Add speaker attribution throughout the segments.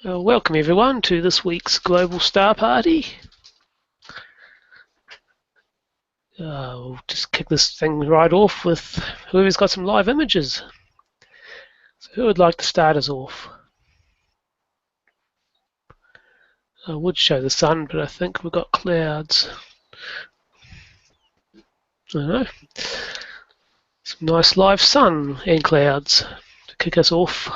Speaker 1: Welcome everyone to this week's Global Star Party. We'll just kick this thing right off with whoever's got some live images. So who would like to start us off? I would show the sun, but I think we've got clouds. I don't know. Some nice live sun and clouds to kick us off.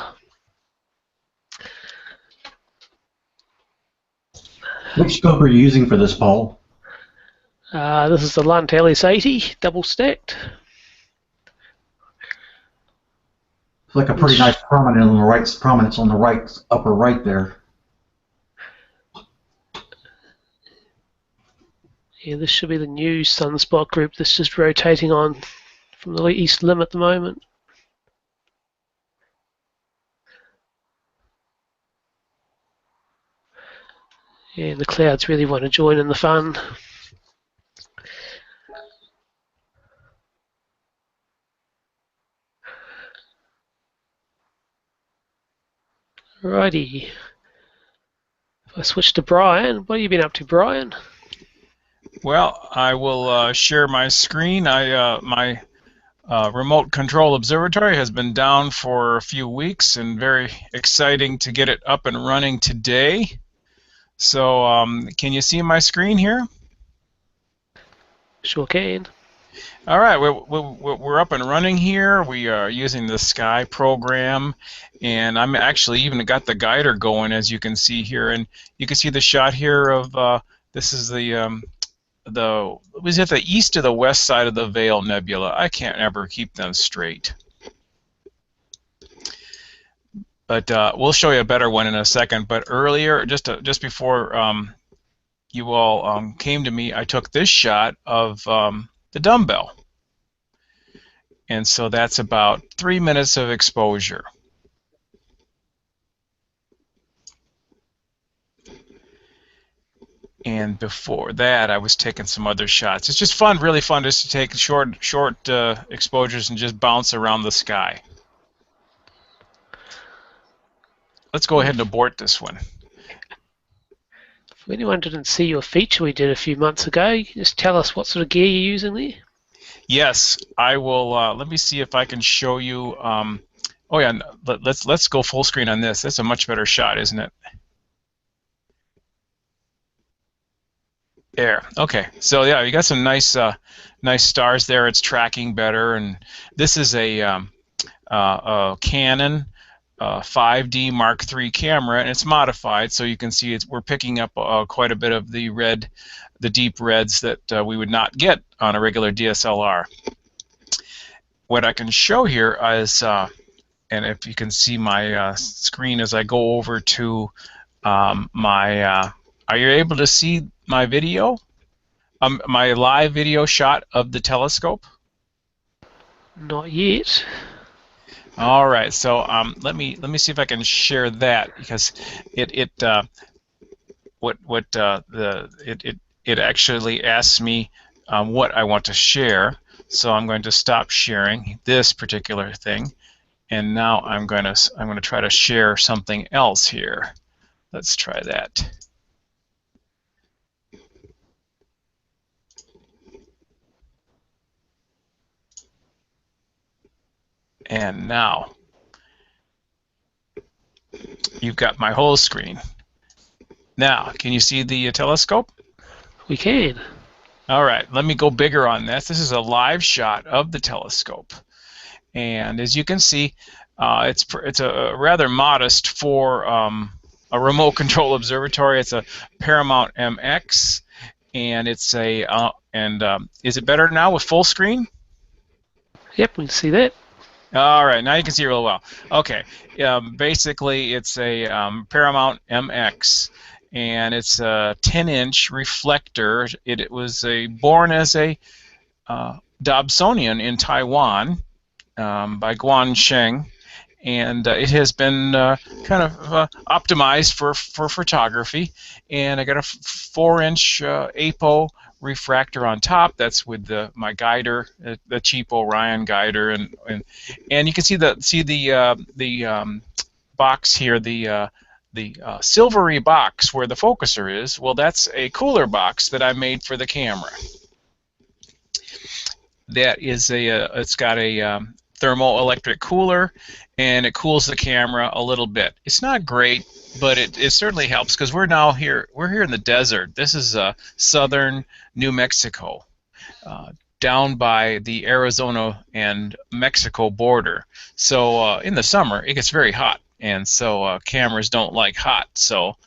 Speaker 2: Which scope are you using for this, Paul?
Speaker 1: This is the Lunt LS80 double stacked.
Speaker 2: It's like a pretty nice prominence on the right, upper right there.
Speaker 1: Yeah, this should be the new sunspot group that's just rotating on from the east limb at the moment. Yeah, the clouds really want to join in the fun. Righty. If I switch to Brian, what have you been up to, Brian?
Speaker 3: Well, I will share my screen. My remote control observatory has been down for a few weeks, and very exciting to get it up and running today. So, can you see my screen here?
Speaker 1: Sure can.
Speaker 3: All right, we're up and running here. We are using the Sky program, and I'm actually even got the guider going, as you can see here. And you can see the shot here of this is it was at the east or the west side of the Veil Nebula. I can't ever keep them straight. But we'll show you a better one in a second. But earlier, just before you all came to me, I took this shot of the dumbbell. And so that's about 3 minutes of exposure. And before that, I was taking some other shots. It's just fun, really fun, just to take short exposures and just bounce around the sky. Let's go ahead and abort this one.
Speaker 1: If anyone didn't see your feature we did a few months ago, you can just tell us what sort of gear you're using there.
Speaker 3: Yes, I will. Let me see if I can show you. Oh yeah, let's go full screen on this. That's a much better shot, isn't it? There. Okay. So yeah, you got some nice stars there. It's tracking better, and this is a Canon 5D Mark III camera, and it's modified, so you can see we're picking up quite a bit of the red, the deep reds that we would not get on a regular DSLR. What I can show here is, and if you can see my screen as I go over to my. Are you able to see my video? My live video shot of the telescope?
Speaker 1: Not yet.
Speaker 3: All right, so let me see if I can share that, because it actually asks me what I want to share. So I'm going to stop sharing this particular thing, and now I'm going to try to share something else here. Let's try that. And now you've got my whole screen. Now, can you see the telescope?
Speaker 1: We can.
Speaker 3: All right, let me go bigger on this. This is a live shot of the telescope, and as you can see, it's a rather modest for a remote control observatory. It's a Paramount MX, and it's a is it better now with full screen?
Speaker 1: Yep, we can see that.
Speaker 3: All right, now you can see it real well. Okay, basically it's a Paramount MX, and it's a 10-inch reflector. It was born as a Dobsonian in Taiwan by Guan Sheng, and it has been kind of optimized for photography. And I got a 4-inch APO refractor on top. That's with my guider, the cheap Orion guider, and you can see the box here, the silvery box where the focuser is, well, that's a cooler box that I made for the camera. That is it's got a thermoelectric cooler, and it cools the camera a little bit. It's not great, but it certainly helps, because we're here in the desert. This is southern New Mexico, down by the Arizona and Mexico border. So in the summer it gets very hot, and so cameras don't like hot. So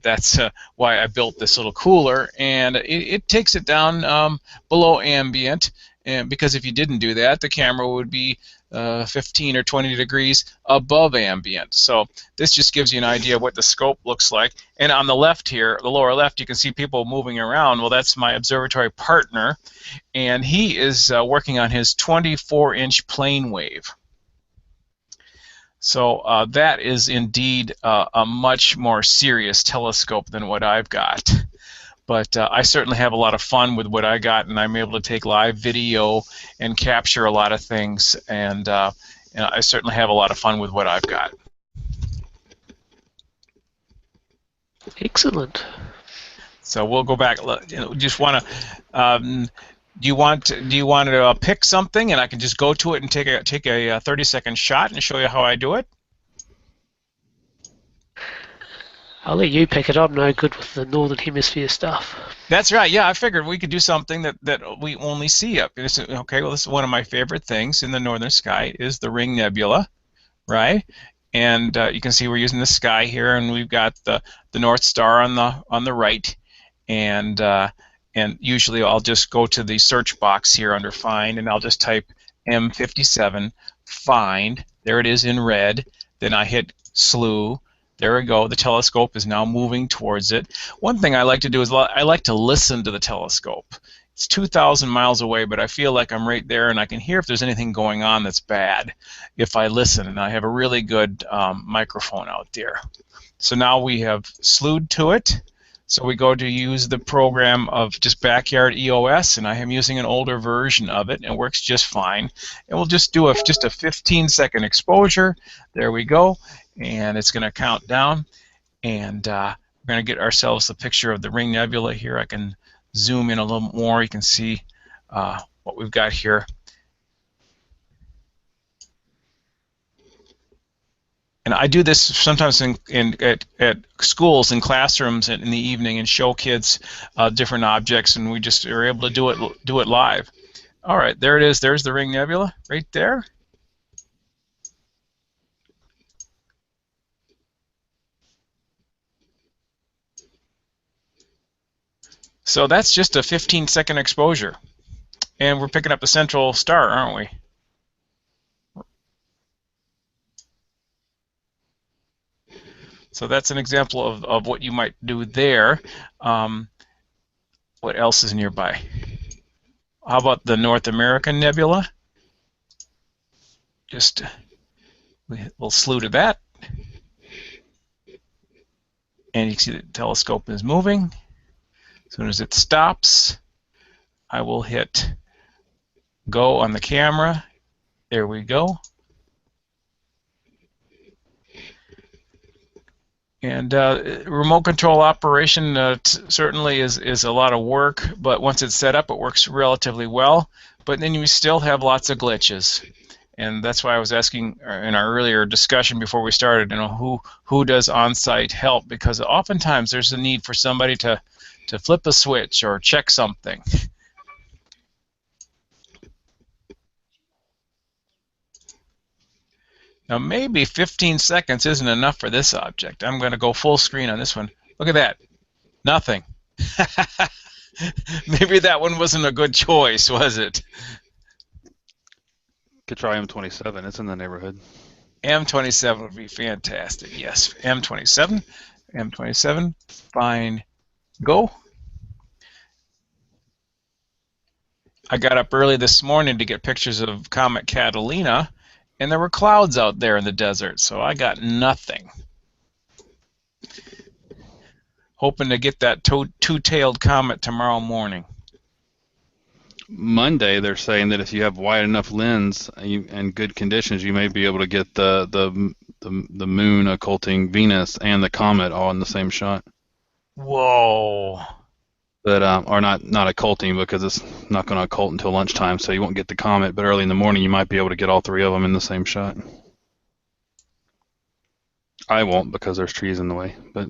Speaker 3: that's why I built this little cooler, and it takes it down below ambient. And because if you didn't do that, the camera would be 15 or 20 degrees above ambient. So this just gives you an idea of what the scope looks like. And on the left here, the lower left, you can see people moving around. Well, that's my observatory partner, and he is working on his 24-inch plane wave. So that is indeed a much more serious telescope than what I've got. But I certainly have a lot of fun with what I got, and I'm able to take live video and capture a lot of things, and I certainly have a lot of fun with what I've got.
Speaker 1: Excellent.
Speaker 3: So we'll go back. Just want to. Do you want to pick something, and I can just go to it and take a 30-second shot and show you how I do it?
Speaker 1: I'll let you pick it. I'm no good with the Northern Hemisphere stuff.
Speaker 3: That's right. Yeah, I figured we could do something that we only see up. Okay, well, this is one of my favorite things in the northern sky is the Ring Nebula, right? And you can see we're using the sky here, and we've got the North Star on the right, and usually I'll just go to the search box here under Find, and I'll just type M57 Find. There it is in red. Then I hit Slew. There we go. The telescope is now moving towards it. One thing I like to do is I like to listen to the telescope. It's 2,000 miles away, but I feel like I'm right there, and I can hear if there's anything going on that's bad if I listen. And I have a really good microphone out there. So now we have slewed to it. So we go to use the program of just Backyard EOS, and I am using an older version of it, and it works just fine. And we'll just do just a 15-second exposure. There we go. And it's going to count down, and we're going to get ourselves the picture of the Ring Nebula here. I can zoom in a little more. You can see what we've got here. And I do this sometimes at schools and classrooms in the evening, and show kids different objects, and we just are able to do it live. All right, there it is. There's the Ring Nebula right there. So that's just a 15-second exposure. And we're picking up a central star, aren't we? So that's an example of what you might do there. What else is nearby? How about the North American Nebula? Just we'll slew to that. And you can see the telescope is moving. As soon as it stops, I will hit go on the camera. There we go. And remote control operation certainly is a lot of work, but once it's set up, it works relatively well. But then you still have lots of glitches. And that's why I was asking in our earlier discussion before we started, who does on-site help? Because oftentimes there's a need for somebody to flip a switch or check something. Now maybe 15 seconds isn't enough for this object. I'm going to go full screen on this one. Look at that. Nothing. Maybe that one wasn't a good choice, was it?
Speaker 4: Could try M27. It's in the neighborhood.
Speaker 3: M27 would be fantastic. Yes, M27. M27. Fine. Go. I got up early this morning to get pictures of Comet Catalina, and there were clouds out there in the desert, so I got nothing. Hoping to get that two-tailed comet tomorrow morning.
Speaker 4: Monday, they're saying that if you have wide enough lens and good conditions, you may be able to get the the moon occulting Venus and the comet all in the same shot.
Speaker 3: Whoa.
Speaker 4: But are not occulting because it's not going to occult until lunchtime, so you won't get the comet. But early in the morning, you might be able to get all three of them in the same shot. I won't because there's trees in the way. But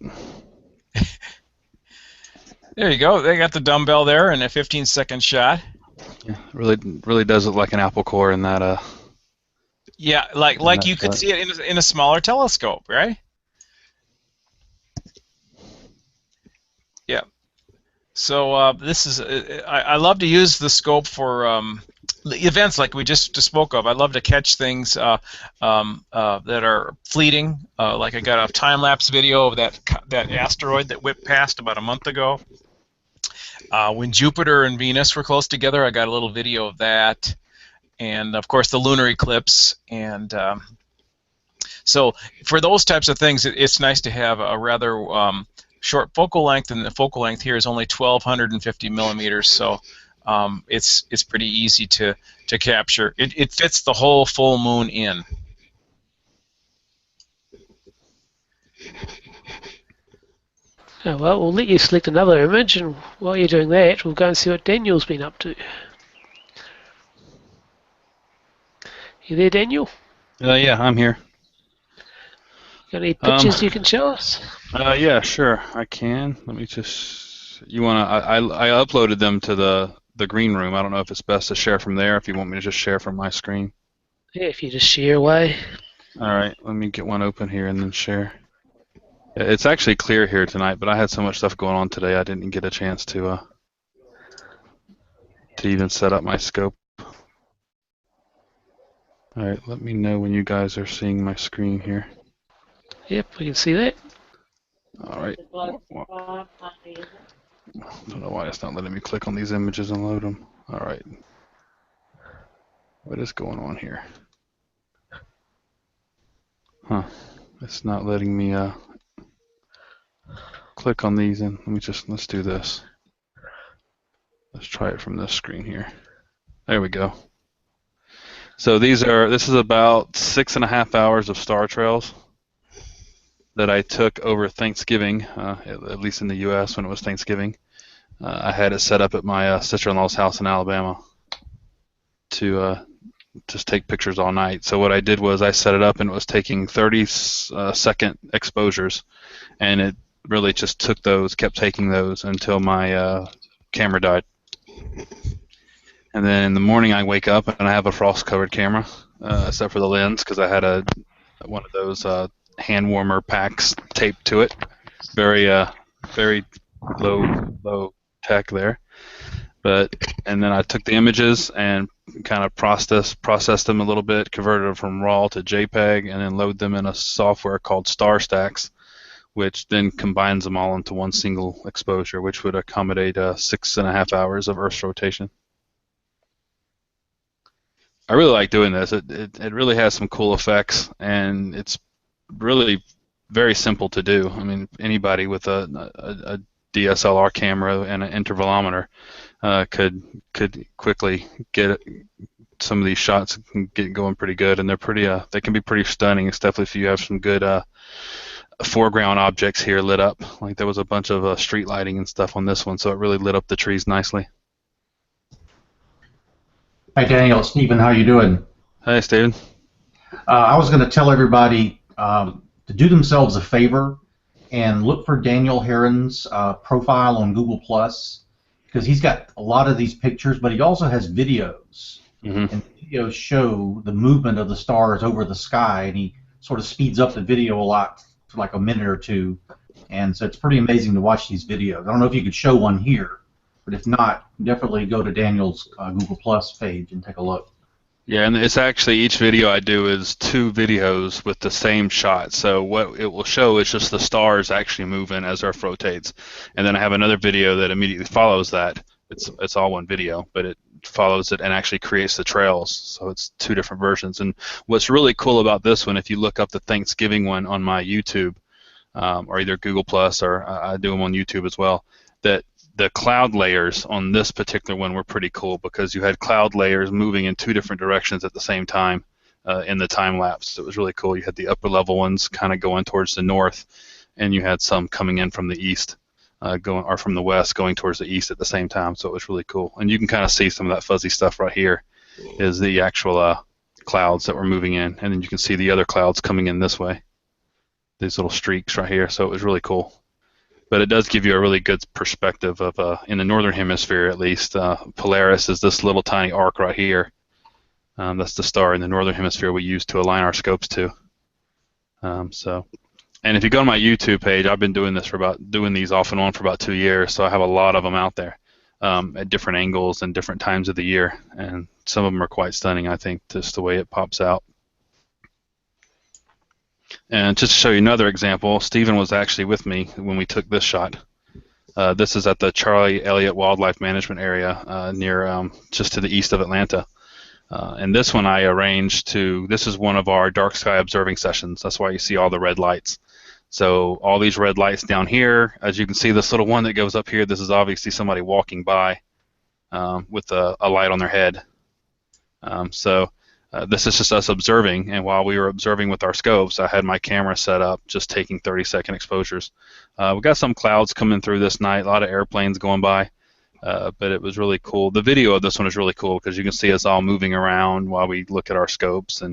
Speaker 3: There you go. They got the dumbbell there and a 15-second shot.
Speaker 4: yeah, really does look like an apple core in that.
Speaker 3: Yeah, like you could
Speaker 4: shot.
Speaker 3: see it in a smaller telescope, right? Yeah. So this is I love to use the scope for events like we just spoke of. I love to catch things that are fleeting. Like I got a time-lapse video of that asteroid that whipped past about a month ago. When Jupiter and Venus were close together, I got a little video of that, and of course the lunar eclipse. And so for those types of things, it's nice to have a rather short focal length, and the focal length here is only 1,250 millimeters, so it's pretty easy to capture. It fits the whole full moon in.
Speaker 1: Oh, well, we'll let you select another image, and while you're doing that, we'll go and see what Daniel's been up to. You there, Daniel?
Speaker 4: Yeah, I'm here.
Speaker 1: Got any pictures you can show us?
Speaker 4: Yeah, sure, I can. Let me just. You wanna? I uploaded them to the green room. I don't know if it's best to share from there. If you want me to just share from my screen.
Speaker 1: Yeah, if you just share away.
Speaker 4: All right, let me get one open here and then share. Yeah, it's actually clear here tonight, but I had so much stuff going on today, I didn't get a chance to even set up my scope. All right, let me know when you guys are seeing my screen here.
Speaker 1: Yep, we can see that.
Speaker 4: All right. I don't know why it's not letting me click on these images and load them. All right. What is going on here? Huh. It's not letting me click on these, and let's do this. Let's try it from this screen here. There we go. So this is about 6.5 hours of star trails that I took over Thanksgiving, at least in the U.S. when it was Thanksgiving. I had it set up at my sister-in-law's house in Alabama to just take pictures all night. So what I did was I set it up, and it was taking 30-second exposures, and it really just kept taking those until my camera died. And then in the morning I wake up and I have a frost-covered camera, except for the lens, because I had one of those hand warmer packs taped to it. Very low tech there. And then I took the images and kind of processed them a little bit, converted them from RAW to JPEG, and then load them in a software called StarStax, which then combines them all into one single exposure, which would accommodate 6.5 hours of Earth's rotation. I really like doing this. It really has some cool effects, and it's really very simple to do. I mean, anybody with a DSLR camera and an intervalometer could quickly get some of these shots and get going pretty good, and they can be pretty stunning, especially if you have some good foreground objects here lit up. Like there was a bunch of street lighting and stuff on this one, so it really lit up the trees nicely.
Speaker 2: Hi, Daniel. It's Stephen. How you doing?
Speaker 4: Hey, Steven.
Speaker 2: I was going to tell everybody to do themselves a favor and look for Daniel Heron's profile on Google+, because he's got a lot of these pictures, but he also has videos.
Speaker 4: Mm-hmm.
Speaker 2: And videos show the movement of the stars over the sky, and he sort of speeds up the video a lot for like a minute or two. And so it's pretty amazing to watch these videos. I don't know if you could show one here, but if not, definitely go to Daniel's Google+ page and take a look.
Speaker 4: Yeah, and it's actually each video I do is 2 videos with the same shot. So what it will show is just the stars actually moving as Earth rotates, and then I have another video that immediately follows that. It's all one video, but it follows it and actually creates the trails. So it's 2 different versions. And what's really cool about this one, if you look up the Thanksgiving one on my YouTube, or either Google+, or I do them on YouTube as well, that the cloud layers on this particular one were pretty cool because you had cloud layers moving in 2 different directions at the same time. in the time lapse. It was really cool. You had the upper level ones kind of going towards the north, and you had some coming in from the east, or from the west going towards the east at the same time. So it was really cool. And you can kind of see some of that fuzzy stuff right here is the actual clouds that were moving in, and then you can see the other clouds coming in this way. These little streaks right here. So it was really cool. But it does give you a really good perspective of, in the northern hemisphere at least, Polaris is this little tiny arc right here. That's the star in the northern hemisphere we use to align our scopes to. And if you go to my YouTube page, I've been doing these off and on for about 2 years, so I have a lot of them out there at different angles and different times of the year, and some of them are quite stunning, I think, just the way it pops out. And just to show you another example, Stephen was actually with me when we took this shot. This is at the Charlie Elliott Wildlife Management Area near just to the east of Atlanta. And this one I arranged this is one of our dark sky observing sessions. That's why you see all the red lights. So all these red lights down here, as you can see this little one that goes up here, this is obviously somebody walking by with a light on their head. This is just us observing, and while we were observing with our scopes, I had my camera set up just taking 30-second exposures. We got some clouds coming through this night, a lot of airplanes going by. But it was really cool. The video of this one is really cool because you can see us all moving around while we look at our scopes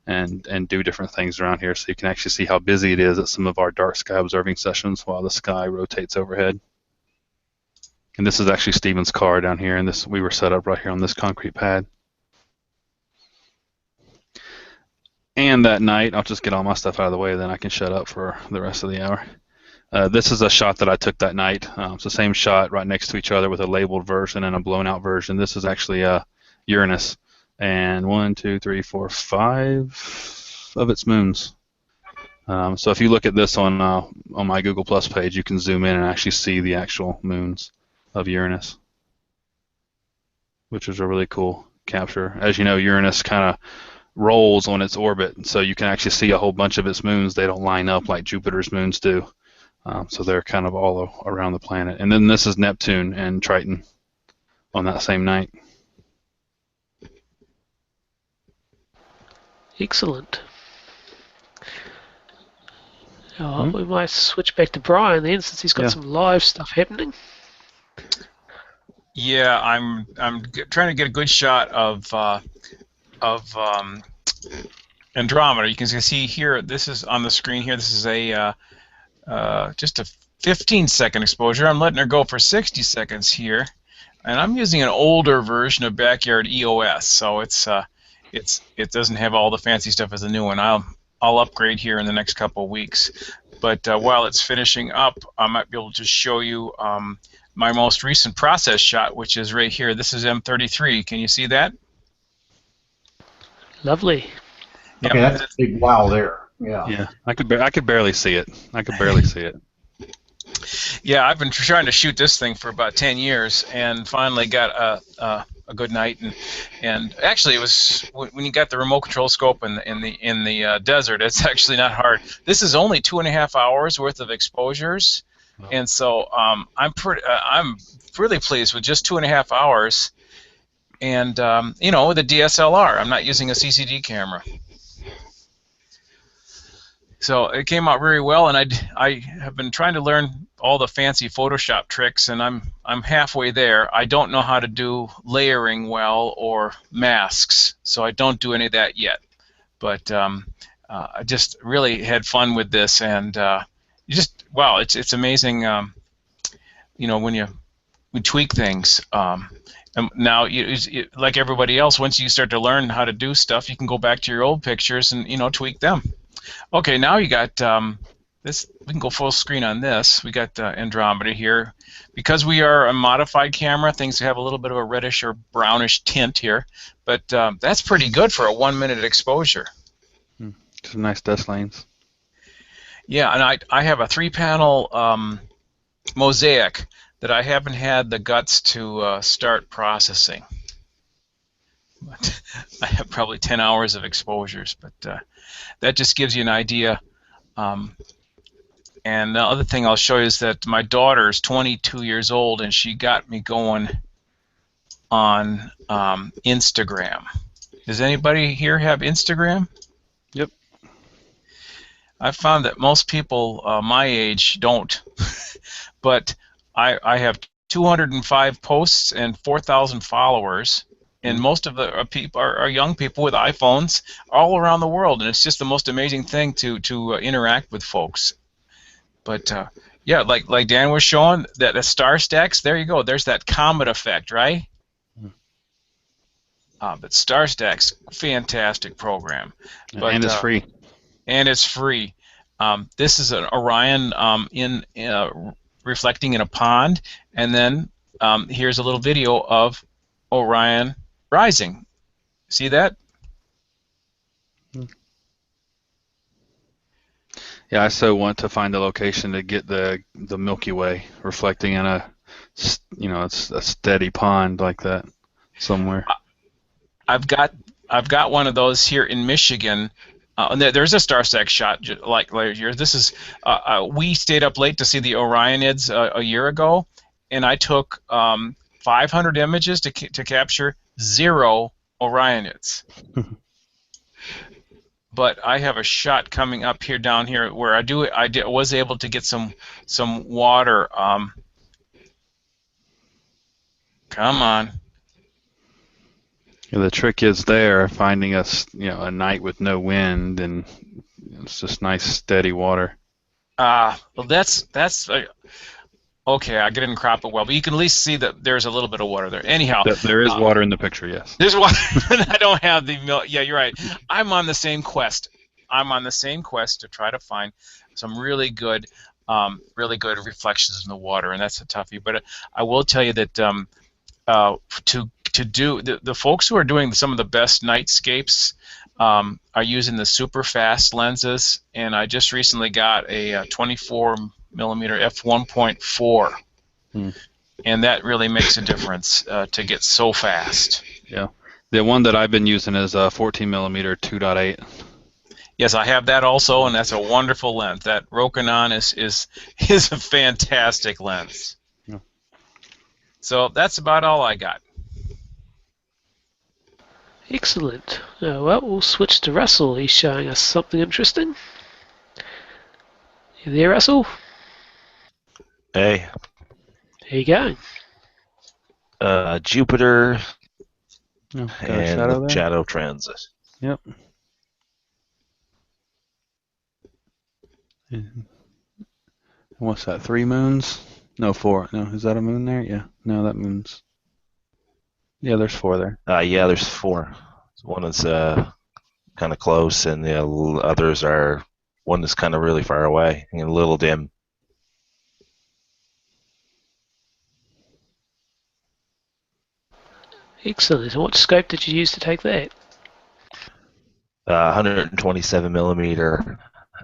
Speaker 4: and do different things around here. So you can actually see how busy it is at some of our dark sky observing sessions while the sky rotates overhead. And this is actually Stephen's car down here, and we were set up right here on this concrete pad. And that night, I'll just get all my stuff out of the way, then I can shut up for the rest of the hour. This is a shot that I took that night. It's the same shot right next to each other with a labeled version and a blown out version. This is actually Uranus, and 1, 2, 3, 4, 5 of its moons. So if you look at this on my Google Plus page, you can zoom in and actually see the actual moons of Uranus, which is a really cool capture. As you know, Uranus kind of rolls on its orbit, so you can actually see a whole bunch of its moons. They don't line up like Jupiter's moons do. So they're kind of all around the planet. And then this is Neptune and Triton on that same night.
Speaker 1: Excellent. We might switch back to Brian then, since he's got some live stuff happening.
Speaker 3: Yeah, I'm trying to get a good shot of Andromeda. You can see here. This is on the screen here. This is just a 15-second exposure. I'm letting her go for 60 seconds here, and I'm using an older version of Backyard EOS, so it doesn't have all the fancy stuff as the new one. I'll upgrade here in the next couple of weeks. But while it's finishing up, I might be able to show you my most recent process shot, which is right here. This is M33. Can you see that?
Speaker 1: Lovely.
Speaker 3: Yep.
Speaker 2: Okay, that's a big wow there. Yeah.
Speaker 4: Yeah, I could barely see it. I could barely see it.
Speaker 3: Yeah, I've been trying to shoot this thing for about 10 years, and finally got a good night. And actually, it was when you got the remote control scope in the desert. It's actually not hard. This is only 2.5 hours worth of exposures, and so I'm really pleased with just 2.5 hours. And with a DSLR, I'm not using a CCD camera. So it came out very well, and I have been trying to learn all the fancy Photoshop tricks, and I'm halfway there. I don't know how to do layering well or masks, so I don't do any of that yet. But I just really had fun with this, and it's amazing. When we tweak things. And now, like everybody else, once you start to learn how to do stuff, you can go back to your old pictures and tweak them. Okay, now you got this. We can go full screen on this. We got Andromeda here. Because we are a modified camera, things have a little bit of a reddish or brownish tint here, but that's pretty good for a 1-minute exposure.
Speaker 4: Some nice dust lanes.
Speaker 3: Yeah, and I have a 3-panel mosaic that I haven't had the guts to start processing. But I have probably 10 hours of exposures, but that just gives you an idea. And the other thing I'll show you is that my daughter is 22 years old, and she got me going on Instagram. Does anybody here have Instagram?
Speaker 4: Yep.
Speaker 3: I found that most people my age don't, but I have 205 posts and 4,000 followers, and most of the people are young people with iPhones all around the world, and it's just the most amazing thing to interact with folks. But yeah, like Dan was showing, that the star stacks, there you go. There's that comet effect, right? But Star Stack's fantastic program. But,
Speaker 4: and it's free.
Speaker 3: And it's free. This is an Orion reflecting in a pond, and then here's a little video of Orion rising. See that?
Speaker 4: Yeah, I so want to find a location to get the Milky Way reflecting in a, it's a steady pond like that somewhere.
Speaker 3: I've got one of those here in Michigan. And there's a star stack shot like yours. This is we stayed up late to see the Orionids a year ago, and I took 500 images to capture 0 Orionids. But I have a shot coming up here down here where I was able to get some water. Come on.
Speaker 4: Yeah, the trick is there finding a night with no wind, and it's just nice steady water.
Speaker 3: Well, that's okay. I didn't crop it well, but you can at least see that there's a little bit of water there. Anyhow,
Speaker 4: there is water in the picture. Yes.
Speaker 3: There's water. I don't have the milk. Yeah, you're right. I'm on the same quest. To try to find some really good reflections in the water, and that's a toughie. But I will tell you that to do the folks who are doing some of the best nightscapes are using the super fast lenses, and I just recently got a 24 millimeter f1.4, and that really makes a difference to get so fast.
Speaker 4: Yeah, the one that I've been using is a 14 millimeter 2.8.
Speaker 3: Yes, I have that also, and that's a wonderful lens. That Rokinon is a fantastic lens.
Speaker 4: Yeah.
Speaker 3: So that's about all I got.
Speaker 1: Excellent. Well, we'll switch to Russell. He's showing us something interesting. You there, Russell?
Speaker 5: Hey.
Speaker 1: There you go.
Speaker 5: Jupiter
Speaker 4: Oh,
Speaker 5: and
Speaker 4: shadow
Speaker 5: the
Speaker 4: there?
Speaker 5: shadow transit.
Speaker 4: Yep. What's that? 3 moons? No, 4. No, is that a moon there? Yeah. No, that moon's. Yeah, there's 4 there.
Speaker 5: Yeah, there's 4. One is kind of close, and the others are. One is kind of really far away and a little dim.
Speaker 1: Excellent. And what scope did you use to take that?
Speaker 5: 127 millimeter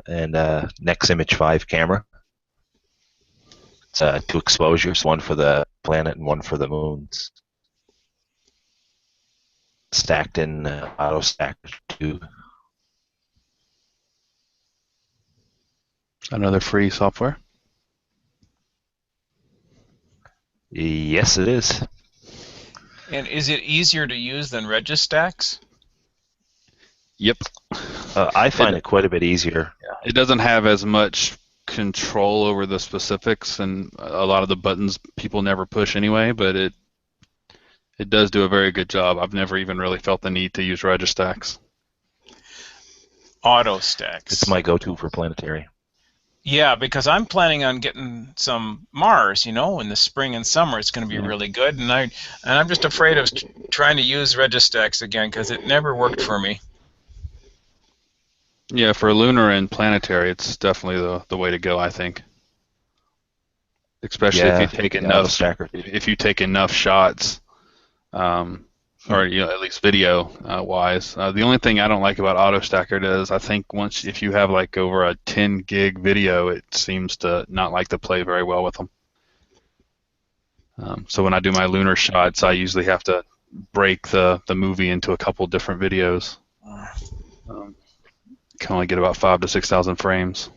Speaker 5: and Next Image 5 camera. It's 2 exposures, one for the planet and one for the moons. Stacked in auto stacker 2.
Speaker 4: Another free software?
Speaker 5: Yes, it is.
Speaker 3: And is it easier to use than Registax?
Speaker 4: Yep.
Speaker 5: I find it quite a bit easier.
Speaker 4: It doesn't have as much control over the specifics, and a lot of the buttons people never push anyway, but it does do a very good job. I've never even really felt the need to use Registax.
Speaker 3: AutoStax.
Speaker 5: It's my go-to for planetary.
Speaker 3: Yeah, because I'm planning on getting some Mars, in the spring and summer. It's going to be really good, and I'm just afraid of trying to use Registax again because it never worked for me.
Speaker 4: Yeah, for lunar and planetary, it's definitely the way to go, I think. Especially if you take enough shots, or at least video wise. The only thing I don't like about AutoStacker is I think if you have like over a 10 gig video, it seems to not like to play very well with them. So when I do my lunar shots, I usually have to break the movie into a couple different videos. Can only get about 5,000 to 6,000 frames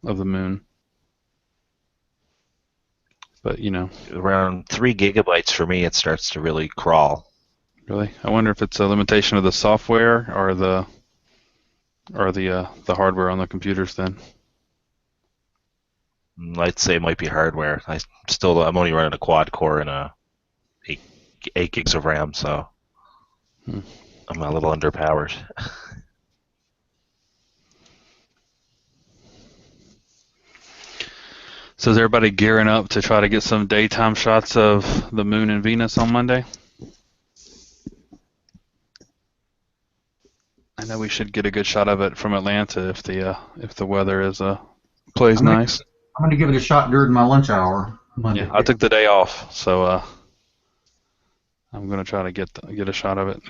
Speaker 4: of the moon. But
Speaker 5: around 3 gigabytes for me, it starts to really crawl.
Speaker 4: Really? I wonder if it's a limitation of the software or the hardware on the computers then.
Speaker 5: I'd say it might be hardware. I'm only running a quad core and a 8 gigs of RAM, so I'm a little underpowered.
Speaker 4: So is everybody gearing up to try to get some daytime shots of the moon and Venus on Monday? I know we should get a good shot of it from Atlanta if the weather plays nice.
Speaker 2: I'm gonna give it a shot during my lunch hour Monday.
Speaker 4: Yeah, I took the day off, so I'm gonna try to get a shot of it.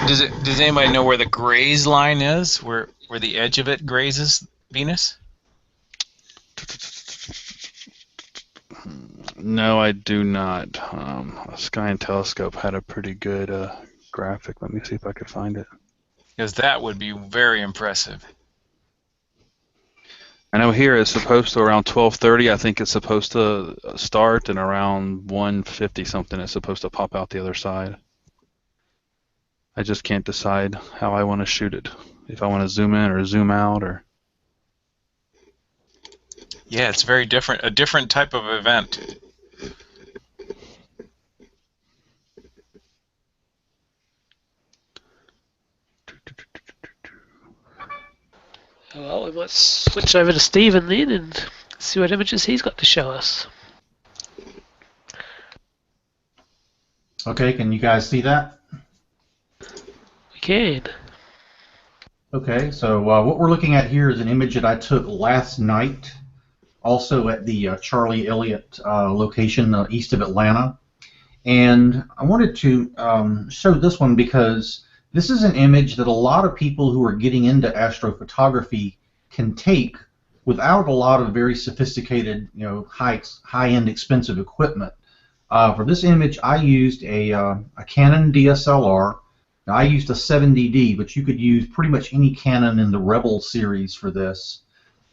Speaker 3: Does anybody know where the graze line is? Where the edge of it grazes Venus?
Speaker 4: No, I do not. Sky and Telescope had a pretty good graphic. Let me see if I could find it.
Speaker 3: Because that would be very impressive.
Speaker 4: I know here it's supposed to around 12:30. I think it's supposed to start, and around 1:50 something it's supposed to pop out the other side. I just can't decide how I want to shoot it. If I want to zoom in or zoom out or.
Speaker 3: Yeah, it's very different. A different type of event.
Speaker 1: Well, we might switch over to Stephen then and see what images he's got to show us.
Speaker 2: Okay, can you guys see that?
Speaker 1: We can.
Speaker 2: Okay, so what we're looking at here is an image that I took last night, also at the Charlie Elliott location east of Atlanta. And I wanted to show this one because this is an image that a lot of people who are getting into astrophotography can take without a lot of very sophisticated, high-end expensive equipment. For this image, I used a Canon DSLR. Now, I used a 70D, but you could use pretty much any Canon in the Rebel series for this.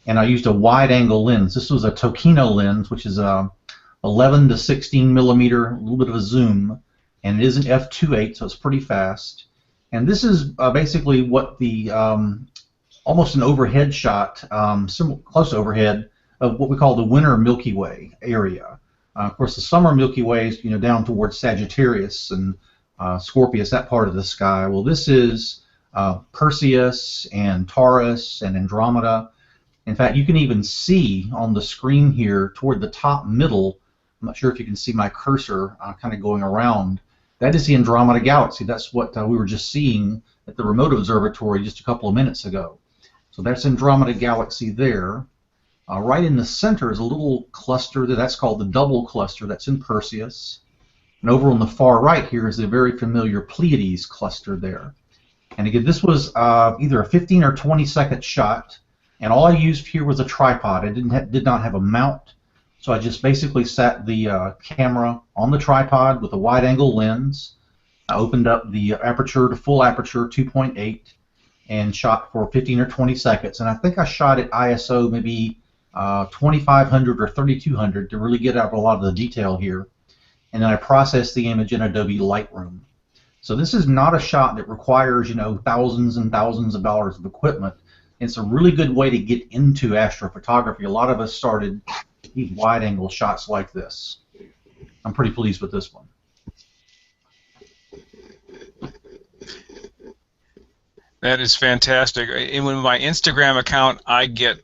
Speaker 2: And I used a wide-angle lens. This was a Tokino lens, which is 11 to 16 millimeter, a little bit of a zoom, and it is an f2.8, so it's pretty fast. And this is basically what the almost an overhead shot, close overhead of what we call the winter Milky Way area. Of course, the summer Milky Way is down towards Sagittarius and Scorpius, that part of the sky. Well, this is Perseus and Taurus and Andromeda. In fact, you can even see on the screen here toward the top middle, I'm not sure if you can see my cursor kind of going around, that is the Andromeda Galaxy. That's what we were just seeing at the remote observatory just a couple of minutes ago. So that's Andromeda Galaxy there. Right in the center is a little cluster that's called the double cluster. That's in Perseus. And over on the far right here is the very familiar Pleiades cluster there. And again, this was either a 15 or 20-second shot. And all I used here was a tripod. I did not have a mount. So I just basically sat the camera on the tripod with a wide-angle lens. I opened up the aperture to full aperture, 2.8, and shot for 15 or 20 seconds. And I think I shot at ISO maybe 2500 or 3200 to really get out a lot of the detail here. And then I processed the image in Adobe Lightroom. So this is not a shot that requires, thousands and thousands of dollars of equipment. It's a really good way to get into astrophotography. A lot of us started these wide-angle shots like this. I'm pretty pleased with this one.
Speaker 3: That is fantastic. And with my Instagram account, I get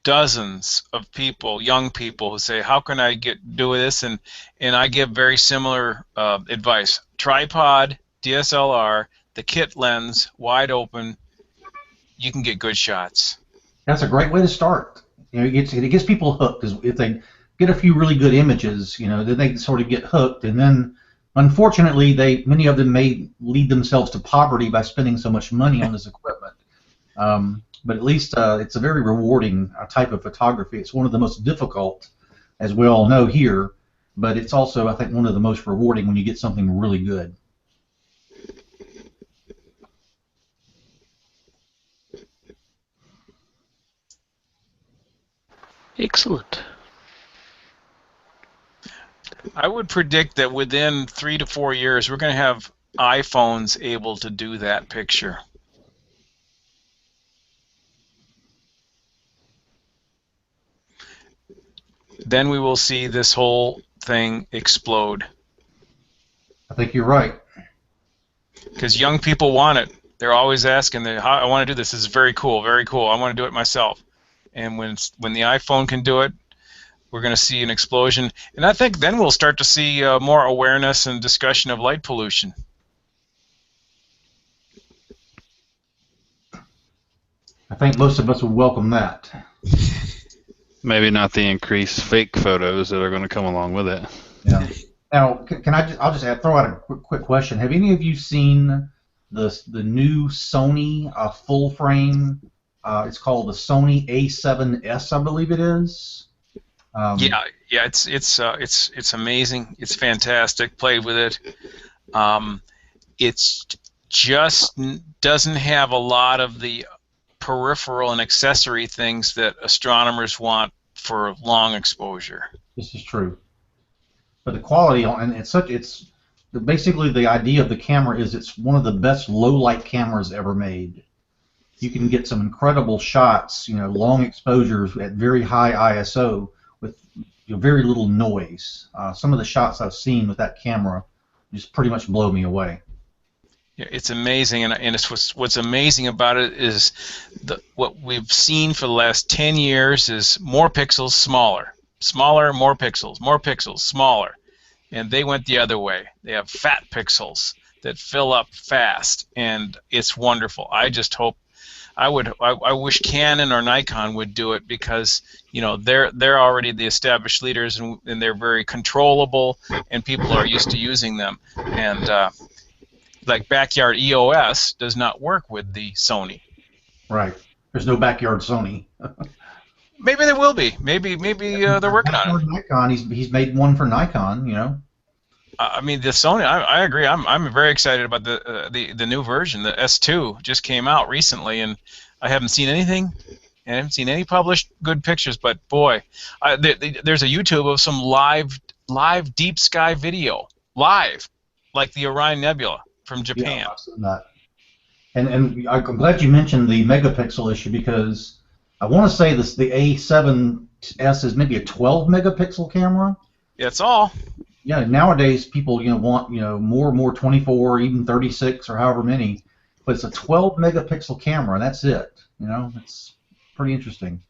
Speaker 3: dozens of people, young people, who say, "How can I do this?" And I give very similar advice: tripod, DSLR, the kit lens, wide open. You can get good shots.
Speaker 2: That's a great way to start. It gets people hooked. Because if they get a few really good images, then they sort of get hooked, and then unfortunately, many of them may lead themselves to poverty by spending so much money on this equipment. But at least it's a very rewarding type of photography. It's one of the most difficult, as we all know here, but it's also, I think, one of the most rewarding when you get something really good.
Speaker 1: Excellent.
Speaker 3: I would predict that within 3 to 4 years, we're going to have iPhones able to do that picture. Then we will see this whole thing explode.
Speaker 2: I think you're right.
Speaker 3: Because young people want it. They're always asking, I want to do this. This is very cool, very cool. I want to do it myself. And when the iPhone can do it, we're going to see an explosion. And I think then we'll start to see more awareness and discussion of light pollution.
Speaker 2: I think most of us would welcome that.
Speaker 4: Maybe not the increased fake photos that are going to come along with it.
Speaker 2: Yeah. Now, can I I'll just throw out a quick question. Have any of you seen the new Sony full frame? It's called the Sony A7S, I believe it is.
Speaker 3: Yeah, it's amazing. It's fantastic. Played with it. It's just doesn't have a lot of the peripheral and accessory things that astronomers want for long exposure.
Speaker 2: This is true. But the quality and it's basically the idea of the camera is it's one of the best low light cameras ever made. You can get some incredible shots, long exposures at very high ISO with very little noise. Some of the shots I've seen with that camera just pretty much blow me away.
Speaker 3: Yeah, it's amazing, and it's what's amazing about it is what we've seen for the last 10 years is more pixels, smaller. Smaller, more pixels, smaller. And they went the other way. They have fat pixels that fill up fast, and it's wonderful. I just hope, I wish Canon or Nikon would do it because they're already the established leaders and they're very controllable, and people are used to using them. And like backyard EOS does not work with the Sony.
Speaker 2: Right. There's no backyard Sony.
Speaker 3: Maybe there will be. Maybe they're working on it.
Speaker 2: Nikon, he's made one for Nikon,
Speaker 3: I mean, the Sony. I agree. I'm very excited about the new version. The S2 just came out recently, and I haven't seen anything. I haven't seen any published good pictures. But boy, there's a YouTube of some live deep sky video, live, like the Orion Nebula from Japan.
Speaker 2: Yeah, I've seen that. And I'm glad you mentioned the megapixel issue because I want to say the A7S is maybe a 12 megapixel camera.
Speaker 3: That's all.
Speaker 2: Yeah, nowadays people want more 24, even 36 or however many, but it's a 12 megapixel camera and that's it. It's pretty interesting.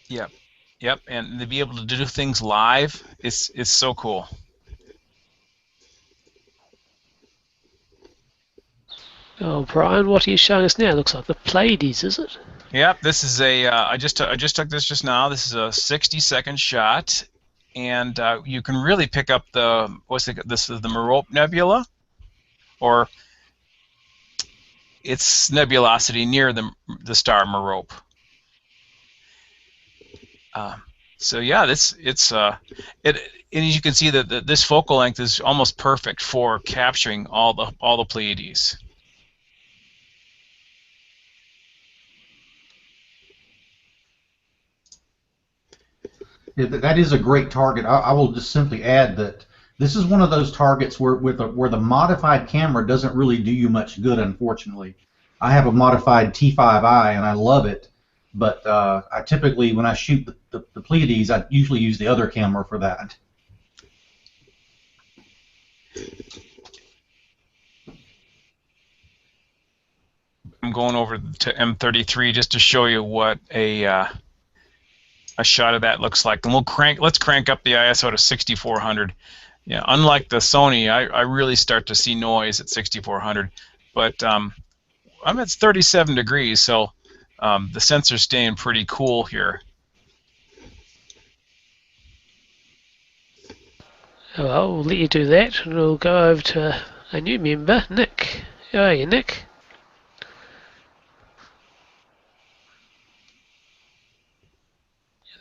Speaker 3: Yep, and to be able to do things live, it's so cool.
Speaker 1: Oh, Brian, what are you showing us now? It looks like the Pleiades, is it?
Speaker 3: Yep, this is a. I just took this just now. This is a 60-second shot, and you can really pick up this is the Merope Nebula, or its nebulosity near the star Merope. So yeah, and you can see that this focal length is almost perfect for capturing all the Pleiades.
Speaker 2: Yeah, that is a great target. I will just simply add that this is one of those targets where the modified camera doesn't really do you much good, unfortunately. I have a modified T5i and I love it, but I typically, when I shoot the Pleiades, I usually use the other camera for that.
Speaker 3: I'm going over to M33 just to show you what a shot of that looks like, and let's crank up the ISO to 6400. Yeah, unlike the Sony, I really start to see noise at 6400, but I'm at 37 degrees, so the sensor's staying pretty cool here.
Speaker 1: Well, we'll let you do that, and we'll go over to a new member, Nick. How are you, Nick?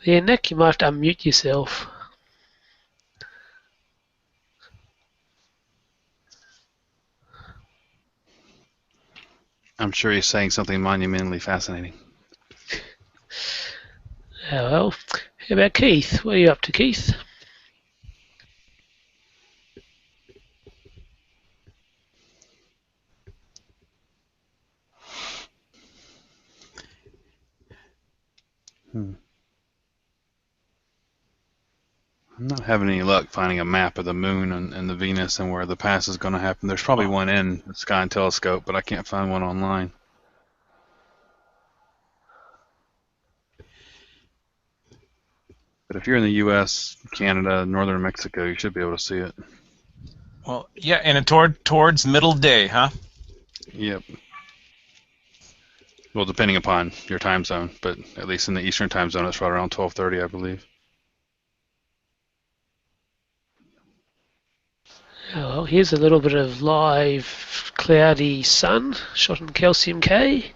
Speaker 1: There, Nick, you might have to unmute yourself.
Speaker 4: I'm sure he's saying something monumentally fascinating.
Speaker 1: Oh, well. How about Keith? What are you up to, Keith?
Speaker 4: I'm not having any luck finding a map of the moon and the Venus and where the pass is going to happen. There's probably one in the Sky and Telescope, but I can't find one online. But if you're in the U.S., Canada, northern Mexico, you should be able to see it.
Speaker 3: Well, yeah, and towards middle day, huh?
Speaker 4: Yep. Well, depending upon your time zone, but at least in the Eastern time zone, it's right around 12:30, I believe.
Speaker 1: Oh, here's a little bit of live cloudy sun shot in calcium K.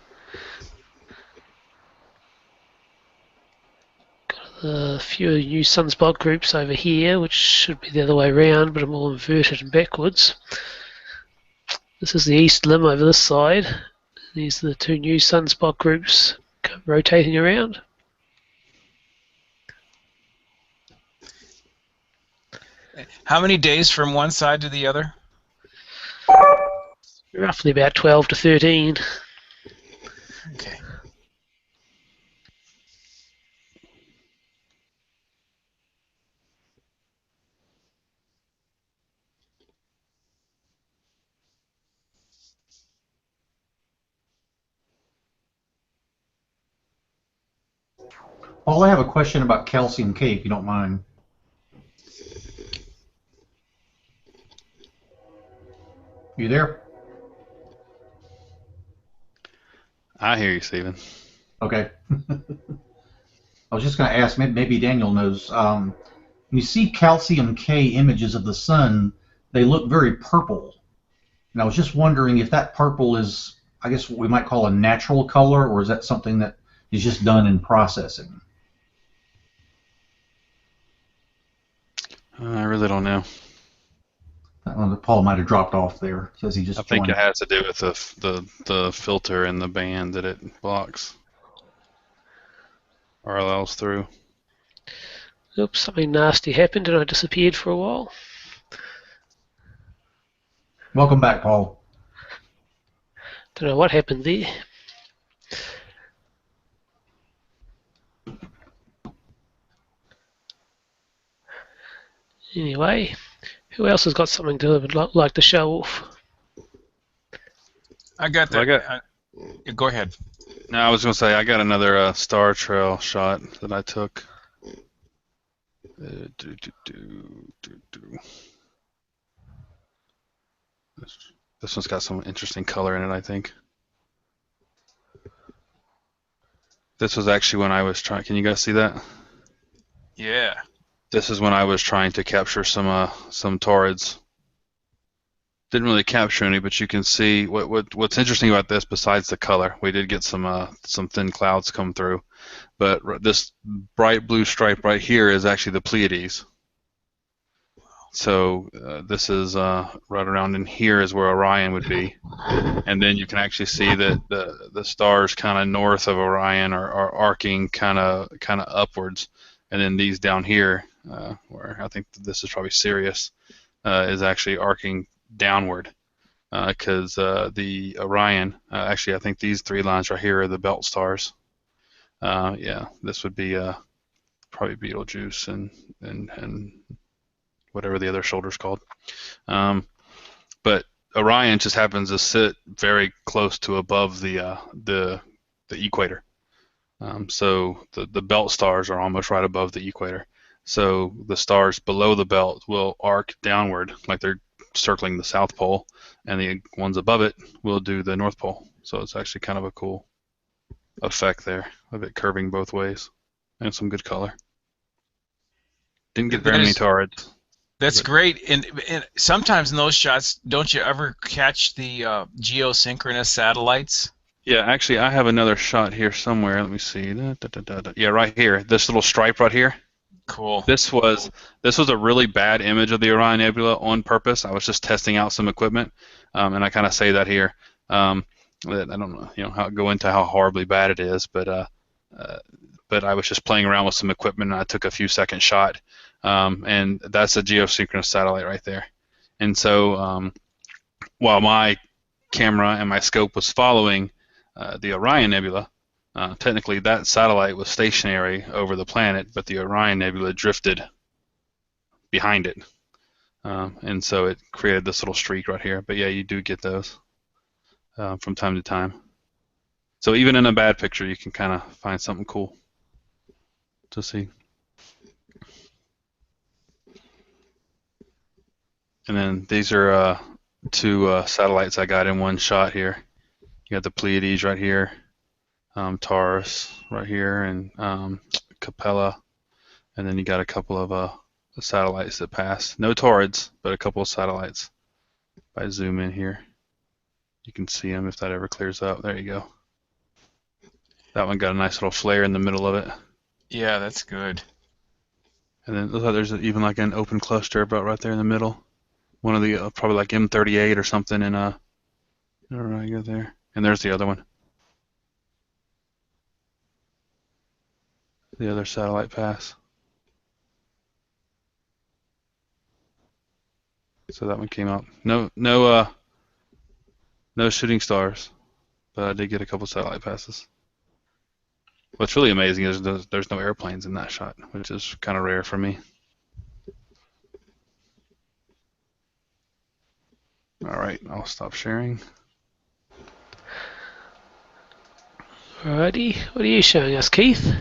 Speaker 1: Got a few new sunspot groups over here, which should be the other way around, but I'm all inverted and backwards. This is the east limb over this side. These are the two new sunspot groups rotating around.
Speaker 3: How many days from one side to the other?
Speaker 1: Roughly about 12 to 13.
Speaker 3: Okay.
Speaker 2: Paul, I have a question about calcium K, if you don't mind. You there?
Speaker 4: I hear you, Stephen.
Speaker 2: Okay. I was just going to ask, maybe Daniel knows. When you see calcium K images of the sun, they look very purple. And I was just wondering if that purple is, I guess, what we might call a natural color, or is that something that is just done in processing?
Speaker 4: I really don't know.
Speaker 2: Paul might have dropped off there. Says he just
Speaker 4: I think
Speaker 2: joined.
Speaker 4: it has to do with the filter and the band that it blocks or allows through.
Speaker 1: Oops, something nasty happened and I disappeared for a while.
Speaker 2: Welcome back, Paul.
Speaker 1: Don't know what happened there. Anyway, who else has got something to would like to show off?
Speaker 3: I got that. Go ahead.
Speaker 4: No, I was going to say, I got another star trail shot that I took. This one's got some interesting color in it, I think. This was actually when I was trying. Can you guys see that?
Speaker 3: Yeah.
Speaker 4: This is when I was trying to capture some taurids. Didn't really capture any, but you can see what's interesting about this. Besides the color, we did get some thin clouds come through, but this bright blue stripe right here is actually the Pleiades. So this is right around in here is where Orion would be, and then you can actually see that the stars kind of north of Orion are arcing kind of upwards, and then these down here, where I think this is probably Sirius, is actually arcing downward, because the Orion, actually I think these three lines right here are the belt stars. Yeah, this would be probably Betelgeuse and whatever the other shoulder's called. But Orion just happens to sit very close to above the equator. So the belt stars are almost right above the equator. So the stars below the belt will arc downward like they're circling the South Pole, and the ones above it will do the North Pole. So it's actually kind of a cool effect there of it curving both ways, and some good color. Didn't get very many taurids.
Speaker 3: That's great. And sometimes in those shots, don't you ever catch the geosynchronous satellites?
Speaker 4: Yeah, actually, I have another shot here somewhere. Let me see. Yeah, right here. This little stripe right here.
Speaker 3: Cool.
Speaker 4: This was a really bad image of the Orion Nebula on purpose. I was just testing out some equipment, and I kind of say that here. I don't know, go into how horribly bad it is, but I was just playing around with some equipment, and I took a few second shot, and that's a geosynchronous satellite right there. And so while my camera and my scope was following the Orion Nebula, Technically, that satellite was stationary over the planet, but the Orion Nebula drifted behind it. And so it created this little streak right here. But yeah, you do get those from time to time. So even in a bad picture, you can kind of find something cool to see. And then these are two satellites I got in one shot here. You got the Pleiades right here, Taurus right here, and Capella. And then you got a couple of satellites that pass. No Taurids, but a couple of satellites. If I zoom in here, you can see them if that ever clears up. There you go. That one got a nice little flare in the middle of it.
Speaker 3: Yeah, that's good.
Speaker 4: And then looks like there's even like an open cluster about right there in the middle. One of the probably like M38 or something in right there. And there's the other one. The other satellite pass. So that one came up. No shooting stars, but I did get a couple satellite passes. What's really amazing is there's no airplanes in that shot, which is kind of rare for me. All right, I'll stop sharing.
Speaker 1: Alrighty, what are you showing us, Keith?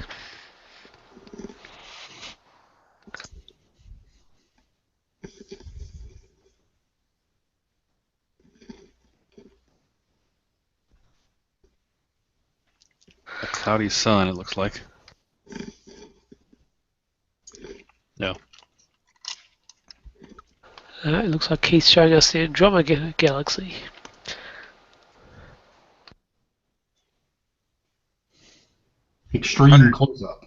Speaker 4: A cloudy sun, it looks like. No.
Speaker 1: It looks like Keith's showing us the Andromeda Galaxy.
Speaker 2: Extreme close-up.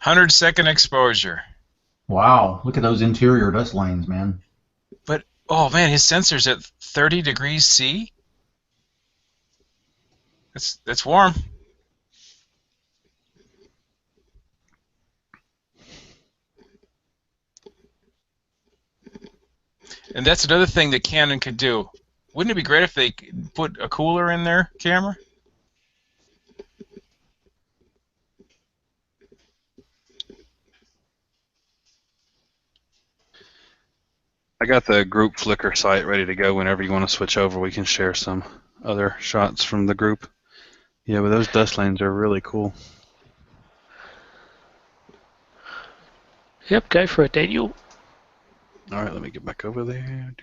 Speaker 3: 100-second exposure.
Speaker 2: Wow, look at those interior dust lanes, man.
Speaker 3: But, oh man, his sensor's at 30 degrees C? That's warm. And that's another thing that Canon could do. Wouldn't it be great if they put a cooler in their camera?
Speaker 4: I got the group Flickr site ready to go. Whenever you want to switch over, we can share some other shots from the group. Yeah, but those dust lanes are really cool.
Speaker 1: Yep, go for it, Daniel.
Speaker 4: All right, let me get back over there.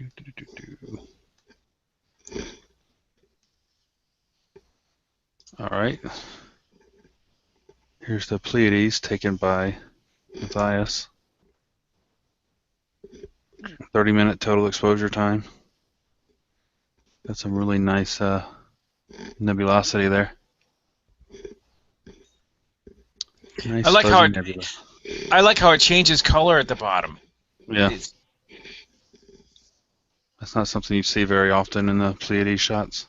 Speaker 4: All right. Here's the Pleiades taken by Matthias. 30-minute total exposure time. Got some really nice nebulosity there. Nice
Speaker 3: I like how it changes color at the bottom.
Speaker 4: Yeah. That's not something you see very often in the Pleiades shots.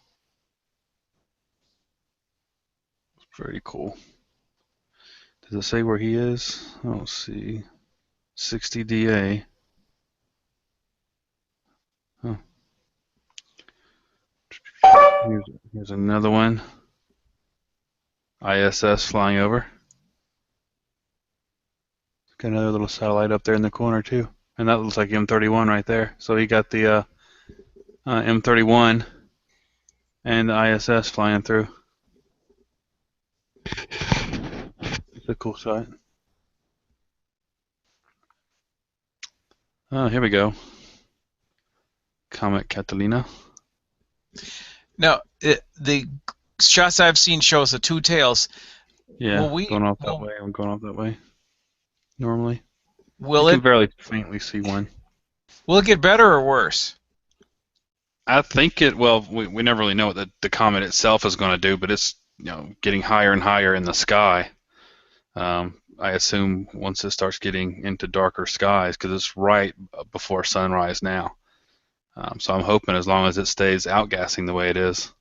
Speaker 4: Very cool. Does it say where he is? I don't see. 60 DA. Huh. Here's another one. ISS flying over. Got another little satellite up there in the corner too. And that looks like M31 right there. So he got the M31 and the ISS flying through. It's a cool shot. Oh, here we go. Comet Catalina.
Speaker 3: Now, the shots I've seen shows the two tails.
Speaker 4: Yeah, going off that way. I'm going off that way. Normally.
Speaker 3: You
Speaker 4: can barely faintly see one.
Speaker 3: Will it get better or worse?
Speaker 4: I think we never really know what the comet itself is going to do, but it's getting higher and higher in the sky. I assume once it starts getting into darker skies, because it's right before sunrise now. So I'm hoping as long as it stays outgassing the way it is,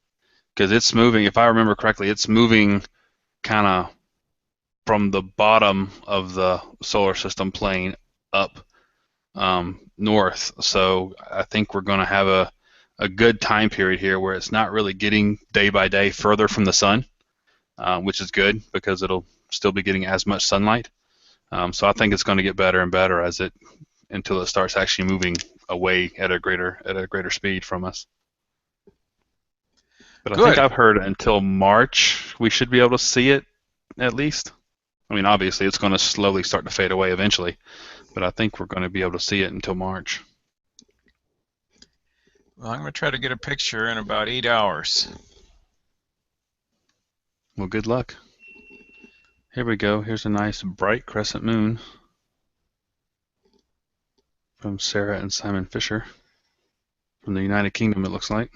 Speaker 4: because it's moving, if I remember correctly, it's moving kind of from the bottom of the solar system plane up north. So I think we're going to have a good time period here where it's not really getting day by day further from the sun. which is good because it'll still be getting as much sunlight. So I think it's going to get better and better until it starts actually moving away at a greater speed from us. But I think
Speaker 3: Good.
Speaker 4: I've heard until March we should be able to see it at least. I mean, obviously it's going to slowly start to fade away eventually, but I think we're going to be able to see it until March.
Speaker 3: Well, I'm going to try to get a picture in about 8 hours.
Speaker 4: Well, good luck. Here we go. Here's a nice bright crescent moon from Sarah and Simon Fisher from the United Kingdom, it looks like.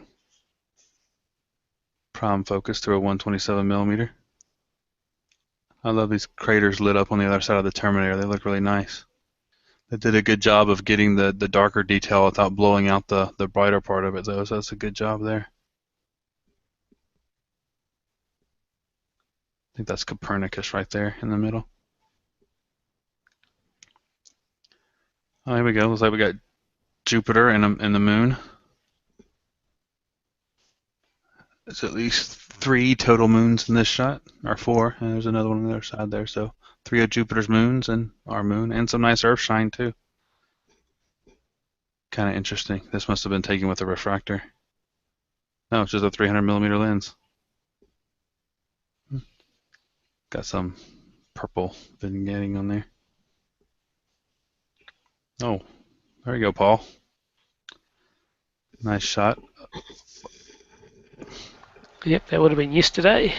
Speaker 4: Prime focus through a 127mm. I love these craters lit up on the other side of the Terminator. They look really nice. They did a good job of getting the darker detail without blowing out the brighter part of it, though, so that's a good job there. I think that's Copernicus right there in the middle. Oh, here we go. Looks like we got Jupiter and the moon. There's at least 3 total moons in this shot, or 4, and there's another one on the other side there. So 3 of Jupiter's moons and our moon, and some nice Earth shine too. Kind of interesting. This must have been taken with a refractor. No, it's just a 300mm lens. Got some purple vignetting on there. Oh, there you go, Paul. Nice shot.
Speaker 1: Yep, that would have been yesterday.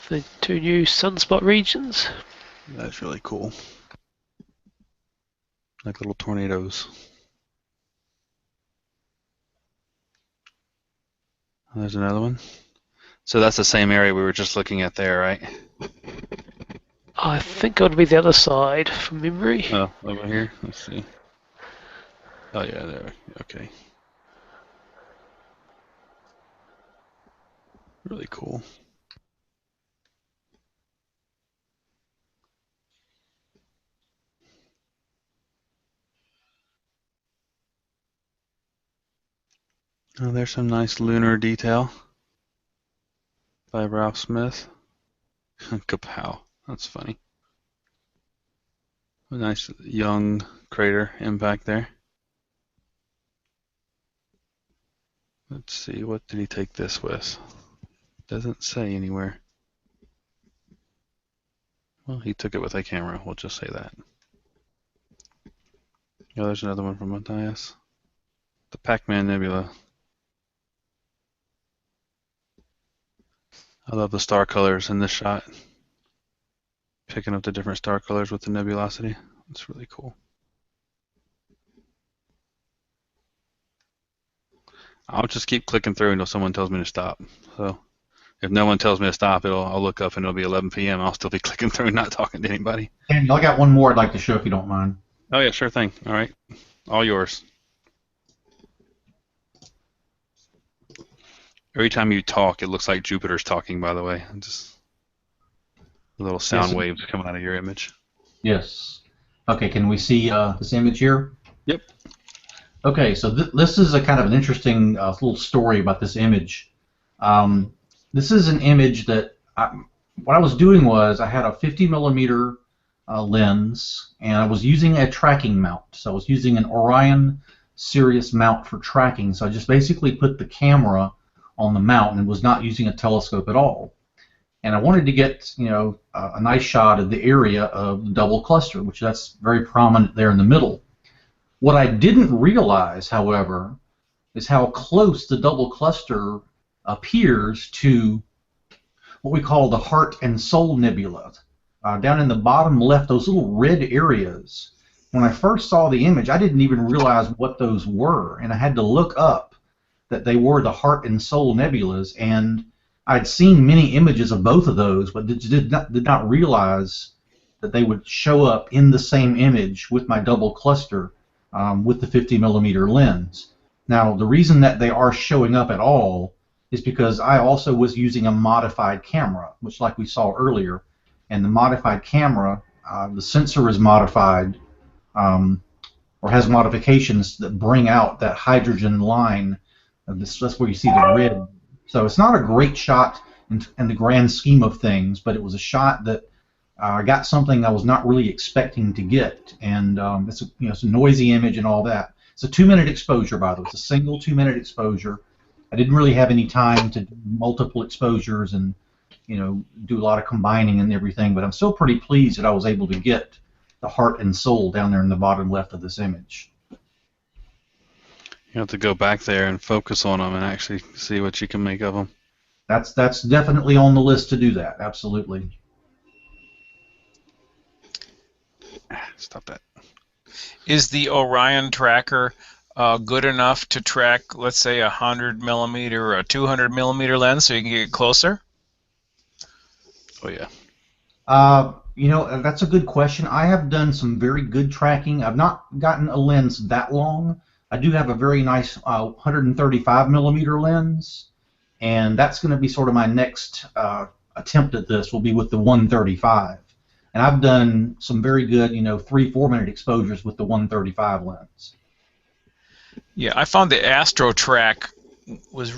Speaker 1: The 2 new sunspot regions.
Speaker 4: That's really cool. Like little tornadoes. There's another one. So that's the same area we were just looking at there, right?
Speaker 1: I think it would be the other side from memory.
Speaker 4: Oh, over here. Let's see. Oh yeah, there. Okay. Really cool. Oh, there's some nice lunar detail by Ralph Smith. Kapow. That's funny. A nice young crater impact there. Let's see, what did he take this with? Doesn't say anywhere. Well, he took it with a camera, we'll just say that. Oh, there's another one from Matthias. The Pac-Man Nebula. I love the star colors in this shot. Picking up the different star colors with the nebulosity. It's really cool. I'll just keep clicking through until someone tells me to stop. So if no one tells me to stop, I'll look up and it'll be 11 p.m. I'll still be clicking through and not talking to anybody.
Speaker 2: And I got one more I'd like to show if you don't mind.
Speaker 4: Oh yeah, sure thing. All right, all yours. Every time you talk, it looks like Jupiter's talking, by the way. Just little sound waves coming out of your image.
Speaker 2: Yes. Okay, can we see this image here?
Speaker 4: Yep.
Speaker 2: Okay, so this is a kind of an interesting little story about this image. This is an image that what I was doing was I had a 50mm lens, and I was using a tracking mount. So I was using an Orion Sirius mount for tracking. So I just basically put the camera on the mount and was not using a telescope at all. And I wanted to get, you know, a nice shot of the area of the double cluster, which that's very prominent there in the middle. What I didn't realize, however, is how close the double cluster appears to what we call the Heart and Soul Nebula. Down in the bottom left, those little red areas, when I first saw the image, I didn't even realize what those were, and I had to look up that they were the Heart and Soul Nebulas, and I'd seen many images of both of those, but did not realize that they would show up in the same image with my double cluster with the 50mm lens. Now, the reason that they are showing up at all is because I also was using a modified camera, which like we saw earlier, and the modified camera, the sensor is modified or has modifications that bring out that hydrogen line. That's where you see the red. So it's not a great shot in the grand scheme of things, but it was a shot that I got something I was not really expecting to get, and it's a noisy image and all that. It's a 2-minute exposure, by the way. It's a single 2-minute exposure. I didn't really have any time to do multiple exposures and do a lot of combining and everything, but I'm still pretty pleased that I was able to get the heart and soul down there in the bottom left of this image.
Speaker 4: You have to go back there and focus on them and actually see what you can make of them.
Speaker 2: That's definitely on the list to do that. Absolutely.
Speaker 4: Stop that.
Speaker 3: Is the Orion tracker good enough to track, let's say, a 100mm or a 200mm lens so you can get closer?
Speaker 4: Oh yeah.
Speaker 2: That's a good question. I have done some very good tracking. I've not gotten a lens that long. I do have a very nice 135mm lens, and that's going to be sort of my next attempt at this. Will be with the 135, and I've done some very good, 3-4 minute exposures with the 135 lens.
Speaker 3: Yeah, I found the Astro track was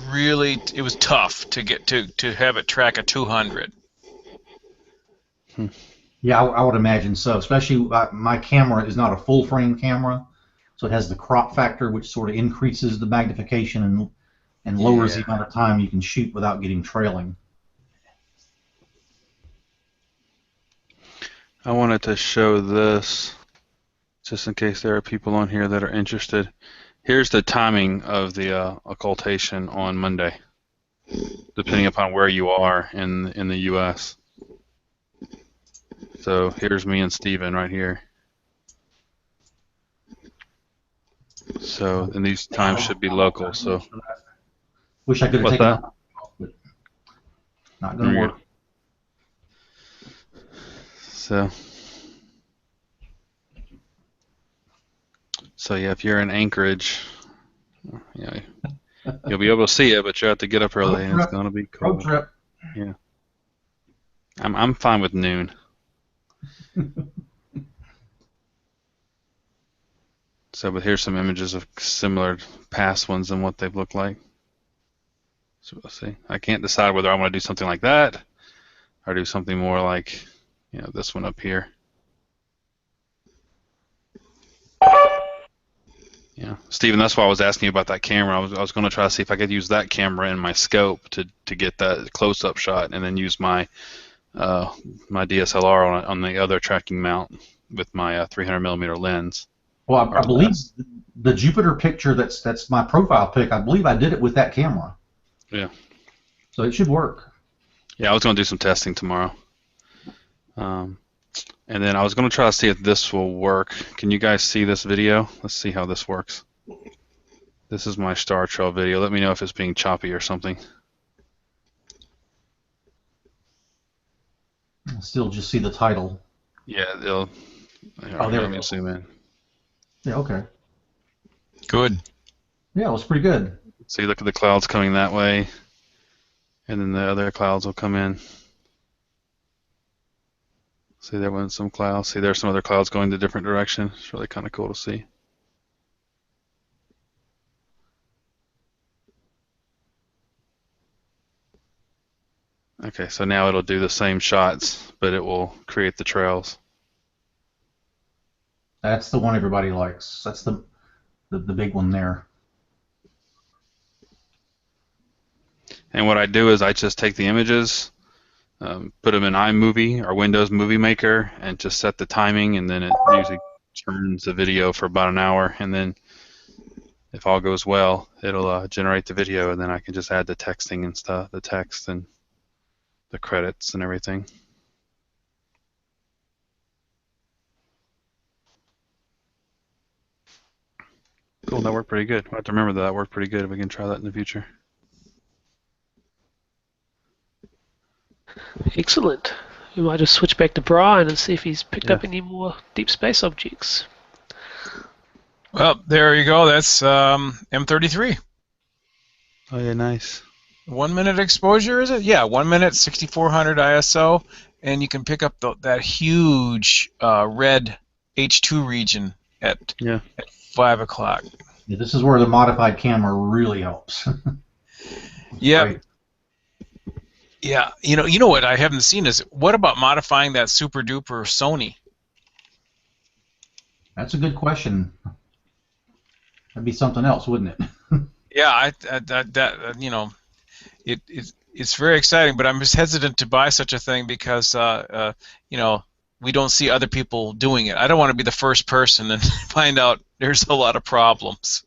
Speaker 3: tough to get to have it track a 200.
Speaker 2: Yeah, I would imagine so. Especially my camera is not a full frame camera, so it has the crop factor, which sort of increases the magnification and lowers the amount of time you can shoot without getting trailing.
Speaker 4: I wanted to show this just in case there are people on here that are interested. Here's the timing of the occultation on Monday, depending upon where you are in the U.S. So here's me and Steven right here. So, and these times should be local. So,
Speaker 2: wish I could have taken that off, but not going to work.
Speaker 4: So yeah, if you're in Anchorage, you'll be able to see it, but you have to get up early, and it's going to be cold.
Speaker 2: Road trip.
Speaker 4: Yeah. I'm fine with noon. So, but here's some images of similar past ones and what they've looked like. So we'll see. I can't decide whether I want to do something like that or do something more like, this one up here. Yeah, Steven, that's why I was asking you about that camera. I was going to try to see if I could use that camera in my scope to get that close-up shot, and then use my my DSLR on the other tracking mount with my 300mm lens.
Speaker 2: Well, I believe the Jupiter picture that's my profile pic. I believe I did it with that camera.
Speaker 4: Yeah.
Speaker 2: So it should work.
Speaker 4: Yeah, I was going to do some testing tomorrow. And then I was going to try to see if this will work. Can you guys see this video? Let's see how this works. This is my star trail video. Let me know if it's being choppy or something.
Speaker 2: I'll still just see the title.
Speaker 4: Yeah, they'll.
Speaker 2: There
Speaker 4: let me zoom in.
Speaker 2: Yeah, okay.
Speaker 3: Good.
Speaker 2: Yeah, it was pretty good.
Speaker 4: See, look at the clouds coming that way, and then the other clouds will come in. See, there went some clouds. See, there's some other clouds going the different direction. It's really kind of cool to see. Okay, so now it'll do the same shots, but it will create the trails.
Speaker 2: That's the one everybody likes. That's the big one there.
Speaker 4: And what I do is I just take the images, put them in iMovie or Windows Movie Maker, and just set the timing, and then it usually turns the video for about an hour, and then if all goes well, it'll generate the video, and then I can just add the texting and stuff, the text and the credits and everything. Cool, that worked pretty good. I have to remember that worked pretty good. We can try that in the future.
Speaker 1: Excellent. We might just switch back to Brian and see if he's picked up any more deep space objects.
Speaker 3: Well, there you go. That's M33.
Speaker 4: Oh yeah, nice.
Speaker 3: 1 minute exposure, is it? Yeah, 1 minute, 6400 ISO, and you can pick up that huge red H2 region at 5 o'clock.
Speaker 2: Yeah, this is where the modified camera really helps.
Speaker 3: Yeah. Yeah, you know what I haven't seen is what about modifying that super duper Sony?
Speaker 2: That's a good question. That'd be something else, wouldn't it?
Speaker 3: Yeah, it's very exciting, but I'm just hesitant to buy such a thing because you know we don't see other people doing it. I don't want to be the first person and find out there's a lot of problems.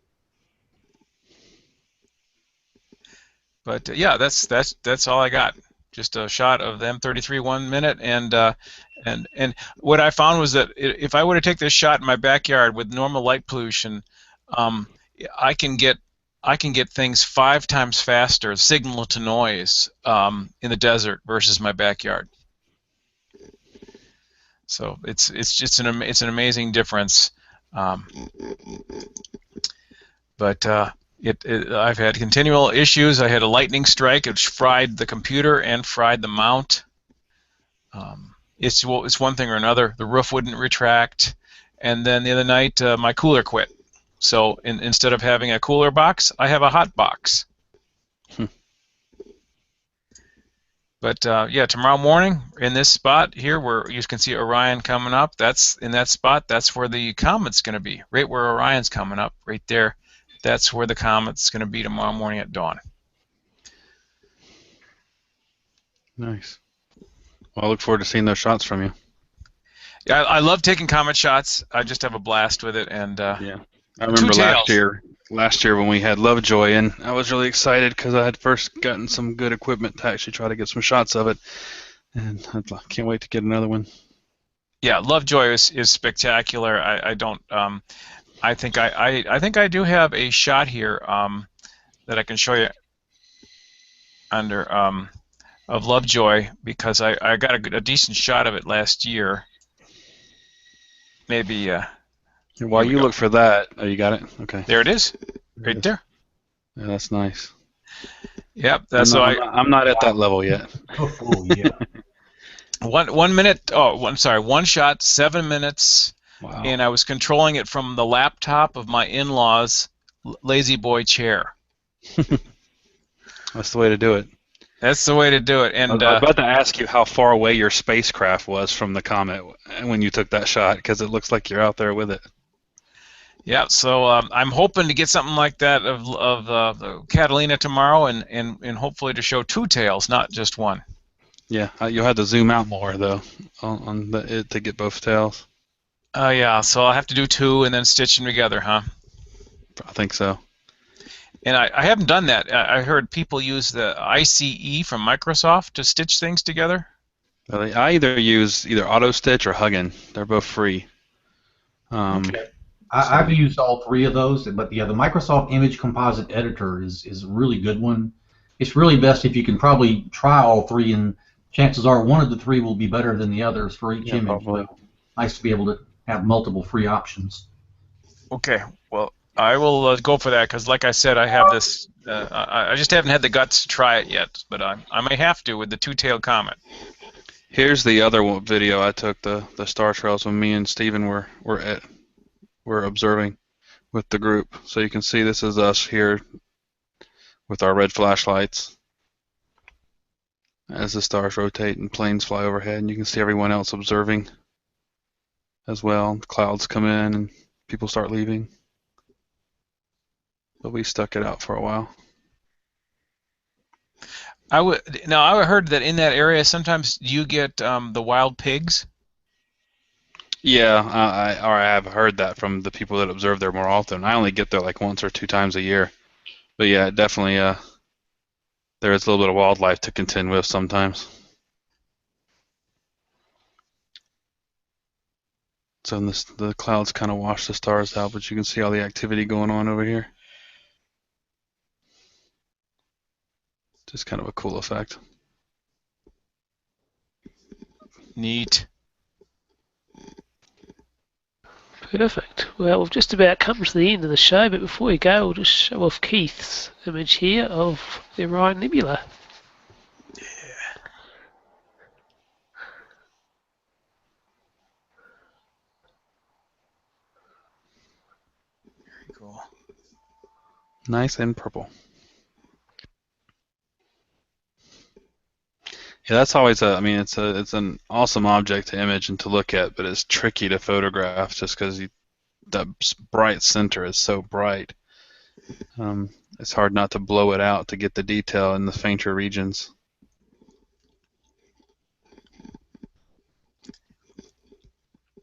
Speaker 3: But yeah, that's all I got. Just a shot of the M33 1 minute, and what I found was that if I were to take this shot in my backyard with normal light pollution, um, I can get I can get things 5 times faster, signal to noise, in the desert versus my backyard. So it's just it's an amazing difference. Um, but I've had continual issues. I had a lightning strike, which fried the computer and fried the mount. It's one thing or another. The roof wouldn't retract, and then the other night my cooler quit. So instead of having a cooler box, I have a hot box. But yeah, tomorrow morning in this spot here where you can see Orion coming up, that's in that spot. That's where the comet's going to be, right where Orion's coming up, right there. That's where the comet's going to be tomorrow morning at dawn.
Speaker 4: Nice. Well, I look forward to seeing those shots from you.
Speaker 3: Yeah, I love taking comet shots. I just have a blast with it. And
Speaker 4: yeah, I remember last year when we had Lovejoy, and I was really excited because I had first gotten some good equipment to actually try to get some shots of it, and I can't wait to get another one.
Speaker 3: Yeah, Lovejoy is spectacular. I think I do have a shot here that I can show you under of Lovejoy because I got a decent shot of it last year. Maybe.
Speaker 4: While you look for that, oh, you got it. Okay.
Speaker 3: There it is, right there.
Speaker 4: Yeah, that's nice.
Speaker 3: Yep.
Speaker 4: I'm not at that level yet.
Speaker 2: Oh yeah.
Speaker 3: 1 minute. Oh, I'm sorry. One shot, 7 minutes.
Speaker 4: Wow.
Speaker 3: And I was controlling it from the laptop of my in-laws' lazy boy chair.
Speaker 4: That's the way to do it.
Speaker 3: That's the way to do it. And
Speaker 4: I was about to ask you how far away your spacecraft was from the comet when you took that shot, because it looks like you're out there with it.
Speaker 3: Yeah, so I'm hoping to get something like that of Catalina tomorrow, and hopefully to show 2 tails, not just one.
Speaker 4: Yeah, you'll have to zoom out more though on it to get both tails.
Speaker 3: Yeah, so I'll have to do 2 and then stitch them together, huh?
Speaker 4: I think so.
Speaker 3: And I haven't done that. I heard people use the ICE from Microsoft to stitch things together.
Speaker 4: I either use Auto Stitch or Huggin. They're both free.
Speaker 2: Okay. I've used all 3 of those, but yeah, the Microsoft Image Composite Editor is a really good one. It's really best if you can probably try all 3, and chances are one of the 3 will be better than the others for each image.
Speaker 4: Probably.
Speaker 2: But nice to be able to have multiple free options.
Speaker 3: Okay, well, I will go for that because, like I said, I have this. I just haven't had the guts to try it yet, but I may have to with the 2-tailed comet.
Speaker 4: Here's the other video I took, the star trails when me and Steven were observing with the group. So you can see this is us here with our red flashlights as the stars rotate and planes fly overhead, and you can see everyone else observing as well. The clouds come in and people start leaving. But we stuck it out for a while.
Speaker 3: I heard that in that area sometimes you get the wild pigs.
Speaker 4: Yeah, I have heard that from the people that observe there more often. I only get there like once or 2 times a year. But yeah, definitely there is a little bit of wildlife to contend with sometimes. So the clouds kind of wash the stars out, but you can see all the activity going on over here. Just kind of a cool effect.
Speaker 3: Neat.
Speaker 1: Perfect. Well, we've just about come to the end of the show, but before we go, we'll just show off Keith's image here of the Orion Nebula.
Speaker 3: Yeah. Very cool.
Speaker 4: Nice and purple. Yeah, that's always I mean, it's an awesome object to image and to look at, but it's tricky to photograph just because that bright center is so bright. It's hard not to blow it out to get the detail in the fainter regions.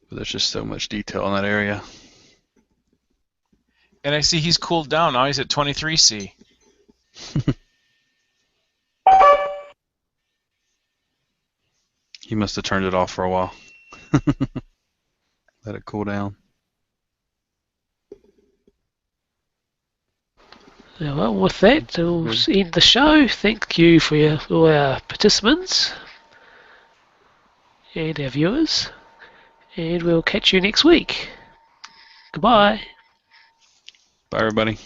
Speaker 4: But there's just so much detail in that area.
Speaker 3: And I see he's cooled down. Now he's at 23C.
Speaker 4: He must have turned it off for a while. Let it cool down.
Speaker 1: Well, with that, we'll end the show. Thank you for all our participants and our viewers. And we'll catch you next week. Goodbye.
Speaker 4: Bye, everybody.